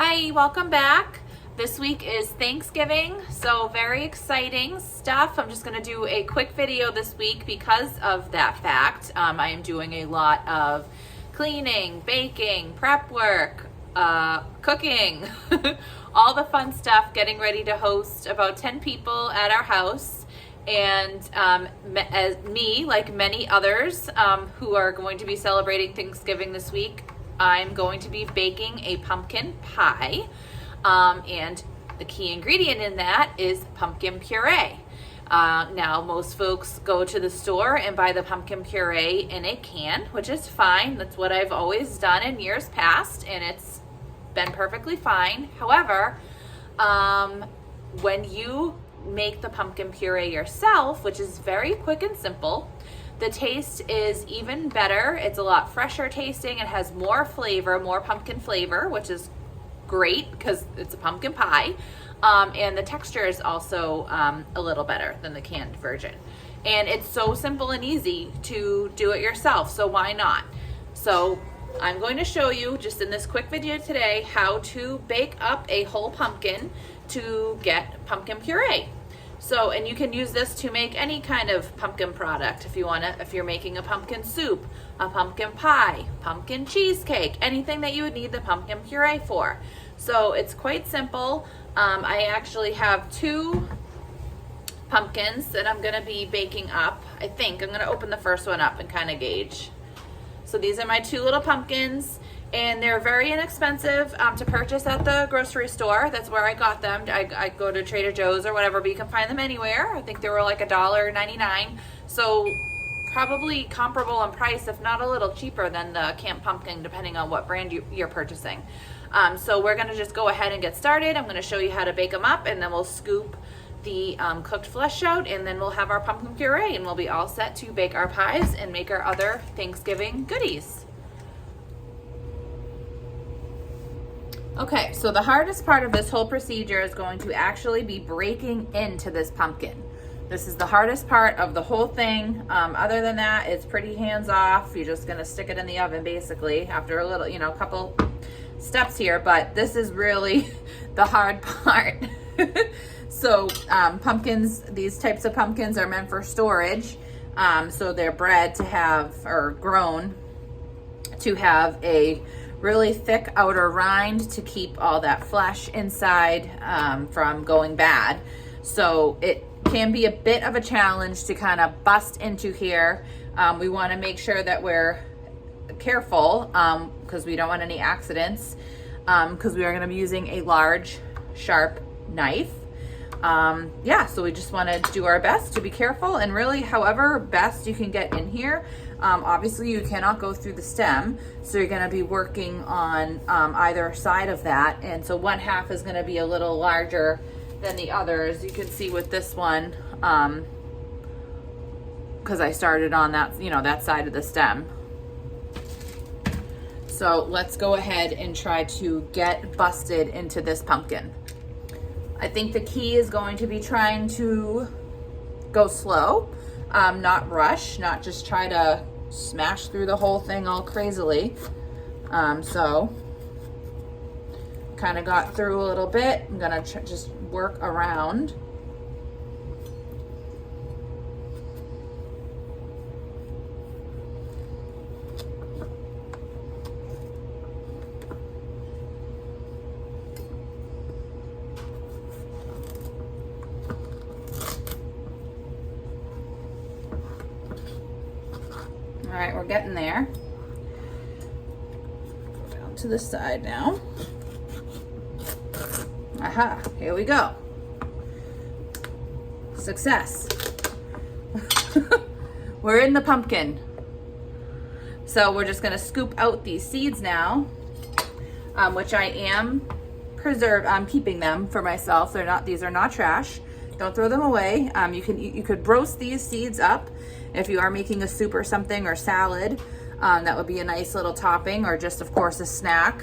Hi, welcome back. This week is Thanksgiving, so very exciting stuff. I'm just going to do a quick video this week because of that fact. I am doing a lot of cleaning, baking, prep work, cooking, all the fun stuff, getting ready to host about 10 people at our house. And as me, like many others who are going to be celebrating Thanksgiving this week, I'm going to be baking a pumpkin pie, and the key ingredient in that is pumpkin puree. Now, most folks go to the store and buy the pumpkin puree in a can, which is fine. That's what I've always done in years past, and it's been perfectly fine. However, when you make the pumpkin puree yourself, which is very quick and simple, the taste is even better. It's a lot fresher tasting. It has more flavor, more pumpkin flavor, which is great because it's a pumpkin pie. And the texture is also a little better than the canned version. And it's so simple and easy to do it yourself, so why not? So I'm going to show you just in this quick video today how to bake up a whole pumpkin to get pumpkin puree. So, and you can use this to make any kind of pumpkin product if you want to, if you're making a pumpkin soup, a pumpkin pie, pumpkin cheesecake, anything that you would need the pumpkin puree for. So it's quite simple. I actually have 2 pumpkins that I'm going to be baking up. I think I'm going to open the first one up and kind of gauge. So these are my 2 little pumpkins. And they're very inexpensive to purchase at the grocery store. That's where I got them. I go to Trader Joe's or whatever, but you can find them anywhere. I think they were like $1.99. So probably comparable in price, if not a little cheaper than the Camp Pumpkin, depending on what brand you're purchasing. So we're gonna just go ahead and get started. I'm gonna show you how to bake them up, and then we'll scoop the cooked flesh out, and then we'll have our pumpkin puree, and we'll be all set to bake our pies and make our other Thanksgiving goodies. Okay, so the hardest part of this whole procedure is going to actually be breaking into this pumpkin. This is the hardest part of the whole thing. Other than that, it's pretty hands off. You're just gonna stick it in the oven basically after a little, a couple steps here, but this is really the hard part. So pumpkins, these types of pumpkins are meant for storage. So they're bred to have, or grown to have a really thick outer rind to keep all that flesh inside from going bad. So it can be a bit of a challenge to kind of bust into here. We want to make sure that we're careful because we don't want any accidents, because we are going to be using a large sharp knife. So we just want to do our best to be careful, and really however best you can get in here. Obviously you cannot go through the stem, so you're going to be working on either side of that, and so one half is going to be a little larger than the others. You can see with this one, because I started on that, that side of the stem. So let's go ahead and try to get busted into this pumpkin. I think the key is going to be trying to go slow, not rush, not just try to smash through the whole thing all crazily. So kind of got through a little bit. I'm gonna just work around. All right, we're getting there. Go down to the side now. Aha, here we go. Success. We're in the pumpkin. So we're just gonna scoop out these seeds now, which I am I'm keeping them for myself. These are not trash. Don't throw them away. You could roast these seeds up if you are making a soup or something, or salad. That would be a nice little topping, or just of course a snack.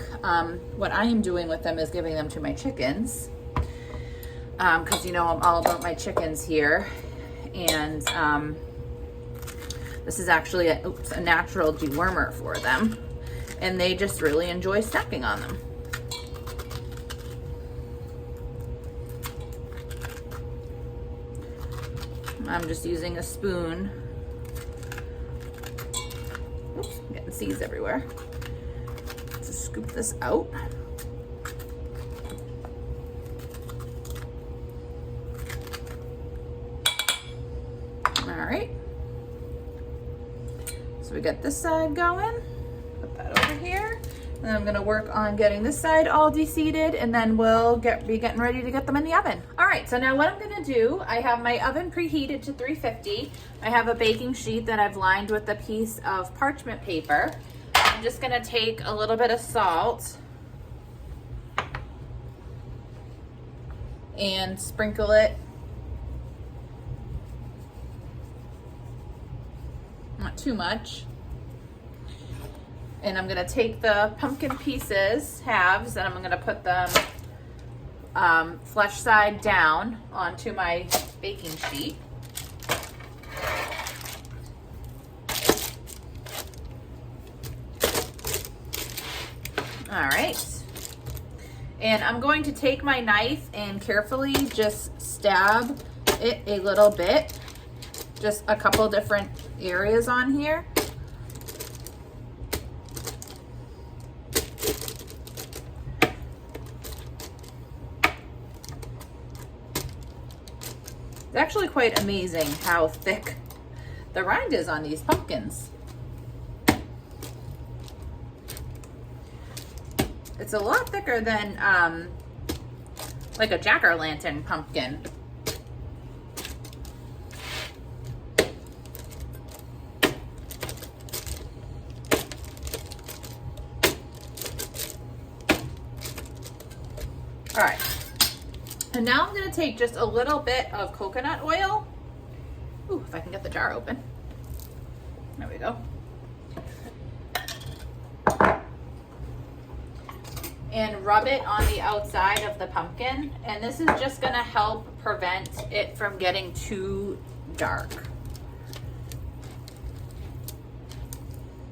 What I am doing with them is giving them to my chickens, because I'm all about my chickens here. And this is actually a natural dewormer for them, and they just really enjoy snacking on them. I'm just using a spoon. Oops, I'm getting seeds everywhere. To scoop this out. All right. So we got this side going. Put that over here. And I'm gonna work on getting this side all de-seeded, and then we'll be getting ready to get them in the oven. All right, so now what I'm gonna do, I have my oven preheated to 350. I have a baking sheet that I've lined with a piece of parchment paper. I'm just gonna take a little bit of salt and sprinkle it. Not too much. And I'm gonna take the pumpkin pieces, halves, and I'm gonna put them flesh side down onto my baking sheet. All right. And I'm going to take my knife and carefully just stab it a little bit, just a couple different areas on here. It's actually quite amazing how thick the rind is on these pumpkins. It's a lot thicker than like a jack-o'-lantern pumpkin. All right. And now I'm gonna take just a little bit of coconut oil. Ooh, if I can get the jar open. There we go. And rub it on the outside of the pumpkin. And this is just gonna help prevent it from getting too dark.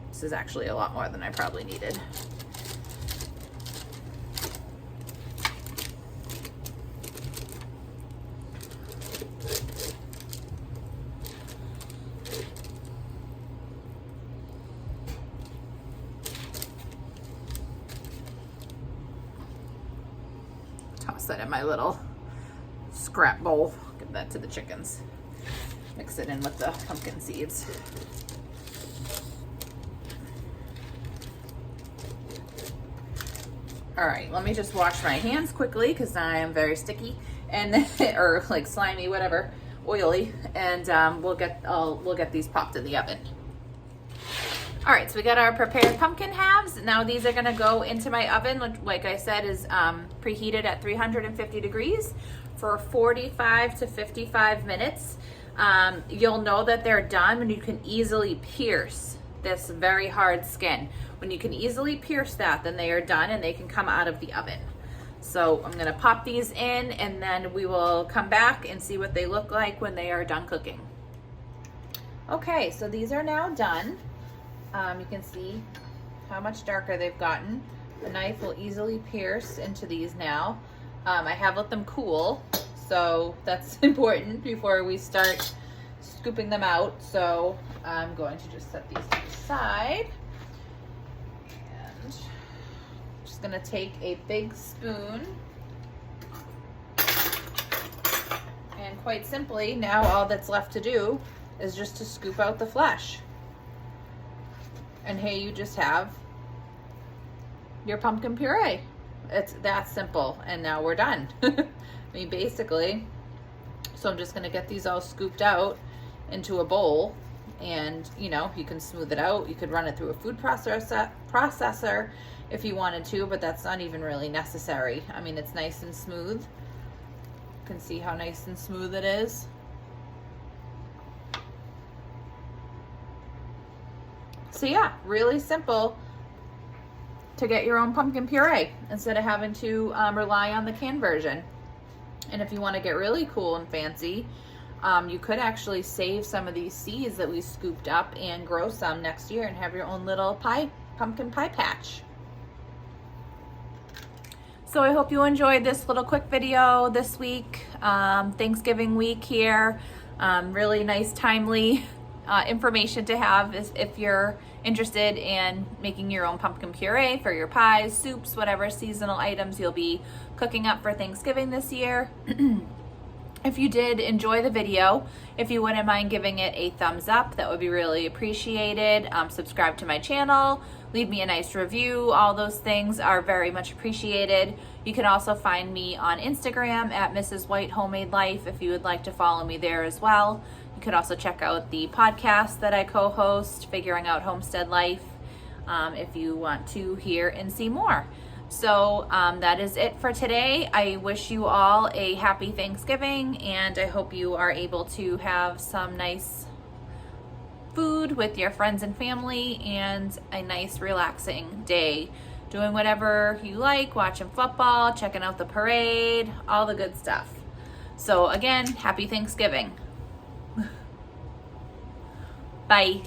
This is actually a lot more than I probably needed. Toss that in my little scrap bowl. Give that to the chickens. Mix it in with the pumpkin seeds. All right, let me just wash my hands quickly because I am very sticky and or like slimy, whatever, oily, and we'll get these popped in the oven. All right, so we got our prepared pumpkin halves. Now these are gonna go into my oven, which, like I said, is preheated at 350 degrees for 45 to 55 minutes. You'll know that they're done when you can easily pierce this very hard skin. When you can easily pierce that, then they are done and they can come out of the oven. So I'm gonna pop these in and then we will come back and see what they look like when they are done cooking. Okay, so these are now done. You can see how much darker they've gotten. The knife will easily pierce into these now. I have let them cool, so that's important before we start scooping them out. So I'm going to just set these to the side. And I'm just gonna take a big spoon. And quite simply, now all that's left to do is just to scoop out the flesh. And hey, you just have your pumpkin puree. It's that simple, and now we're done. I mean, basically, so I'm just gonna get these all scooped out into a bowl, and you know, you can smooth it out. You could run it through a food processor if you wanted to, but that's not even really necessary. I mean, it's nice and smooth. You can see how nice and smooth it is. So yeah, really simple to get your own pumpkin puree instead of having to rely on the canned version. And if you want to get really cool and fancy, you could actually save some of these seeds that we scooped up and grow some next year and have your own little pumpkin pie patch. So I hope you enjoyed this little quick video this week, Thanksgiving week here. Really nice, timely information to have if you're interested in making your own pumpkin puree for your pies, soups, whatever seasonal items you'll be cooking up for Thanksgiving this year. If you did enjoy the video, if you wouldn't mind giving it a thumbs up, that would be really appreciated. Subscribe to my channel, leave me a nice review. All those things are very much appreciated. You can also find me on Instagram at Mrs. White Homemade Life if you would like to follow me there as well. You could also check out the podcast that I co-host, Figuring Out Homestead Life, if you want to hear and see more. So that is it for today. I wish you all a happy Thanksgiving, and I hope you are able to have some nice food with your friends and family and a nice relaxing day. Doing whatever you like, watching football, checking out the parade, all the good stuff. So again, happy Thanksgiving. Bye.